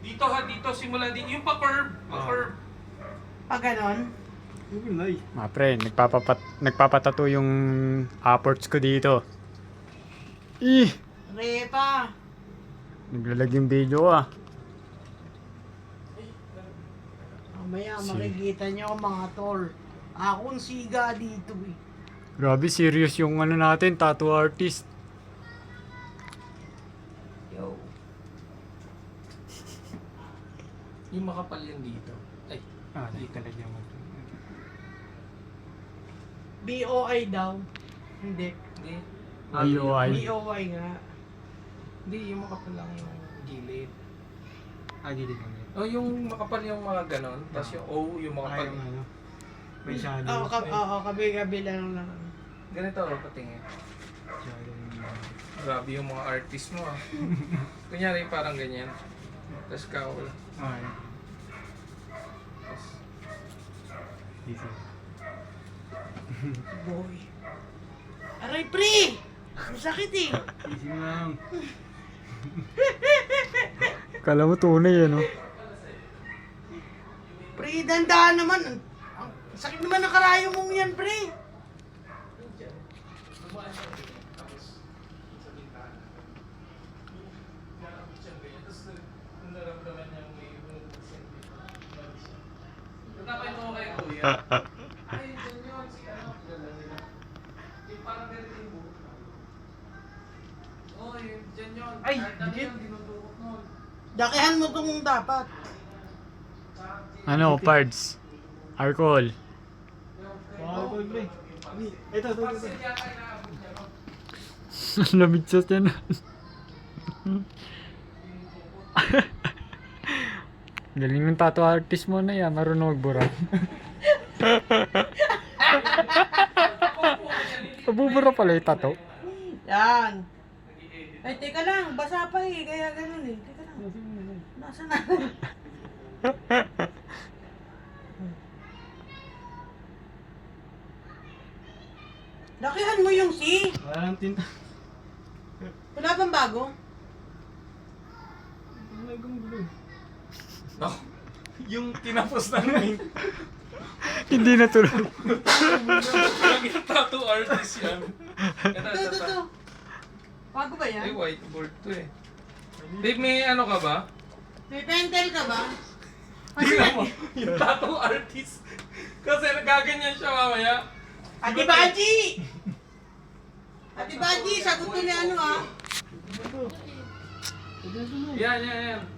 Dito ha, dito simula dito. Yung pa-curve. Pa-curve. Pag ganon. Mga pre, nagpapatato yung upwards ko dito. Repa. Naglalag yung video ah. Mamaya makikita nyo mga tol. Akong siga dito eh. Grabe, serious yung ano natin, tattoo artist. Yo. Yung makapal yan dito. Ay, Dito na yung BOI daw. Hindi. hindi. IOI. BOY nga. Hindi, yung makapal lang yung gilid. Gilid lang yun. Oh, yung makapal yung mga ganon. Tapos yung O, yung makapal. May Oo, kabi-gabi lang lang. Ganito ako patingin. Grabe yung mga artist mo ah. Kunyari parang ganyan. Tapos kaul. Tapos, Dito. Boy. Aray, pre! Ang sakit eh. Easy lang. Kala mo tunay ano? Pre, dandaan naman. Ang sakit naman ng karayo mong yan, pre. Tatapay mo kay kuya. Ay, dyan yun. Si ano, kilala nila. Yung parang ganito yung buhok. Oh, yun, dyan yun. Ay, Kahit ano dikit. yun, dinudukot nun. Dakihan mo itong dapat. Ano, parts? Alcohol. Ito. Parcel yata inaabot niya, no? Lamig sa yan. Galing ng tattoo artist mo na yan, marunong magbura. Nabubura pala yung tattoo. Yan. Ay, teka lang. Basa pa eh. Kaya ganun eh. Teka lang. Nasa na? Dakihan mo yung C. Walang tinta. Wala bang bago? No? Yung tinapos namin. Hindi natuloy. Yung tattoo artist yan. Ito. Bago ba Ay, yan? whiteboard to eh. Babe, may ano ka ba? May pentel ka ba? Tingnan mo, yung tattoo artist. Kasi nagaganyan siya mamaya. Ate Baji! Ate Baji, sagot ko ni ano ah. Yan.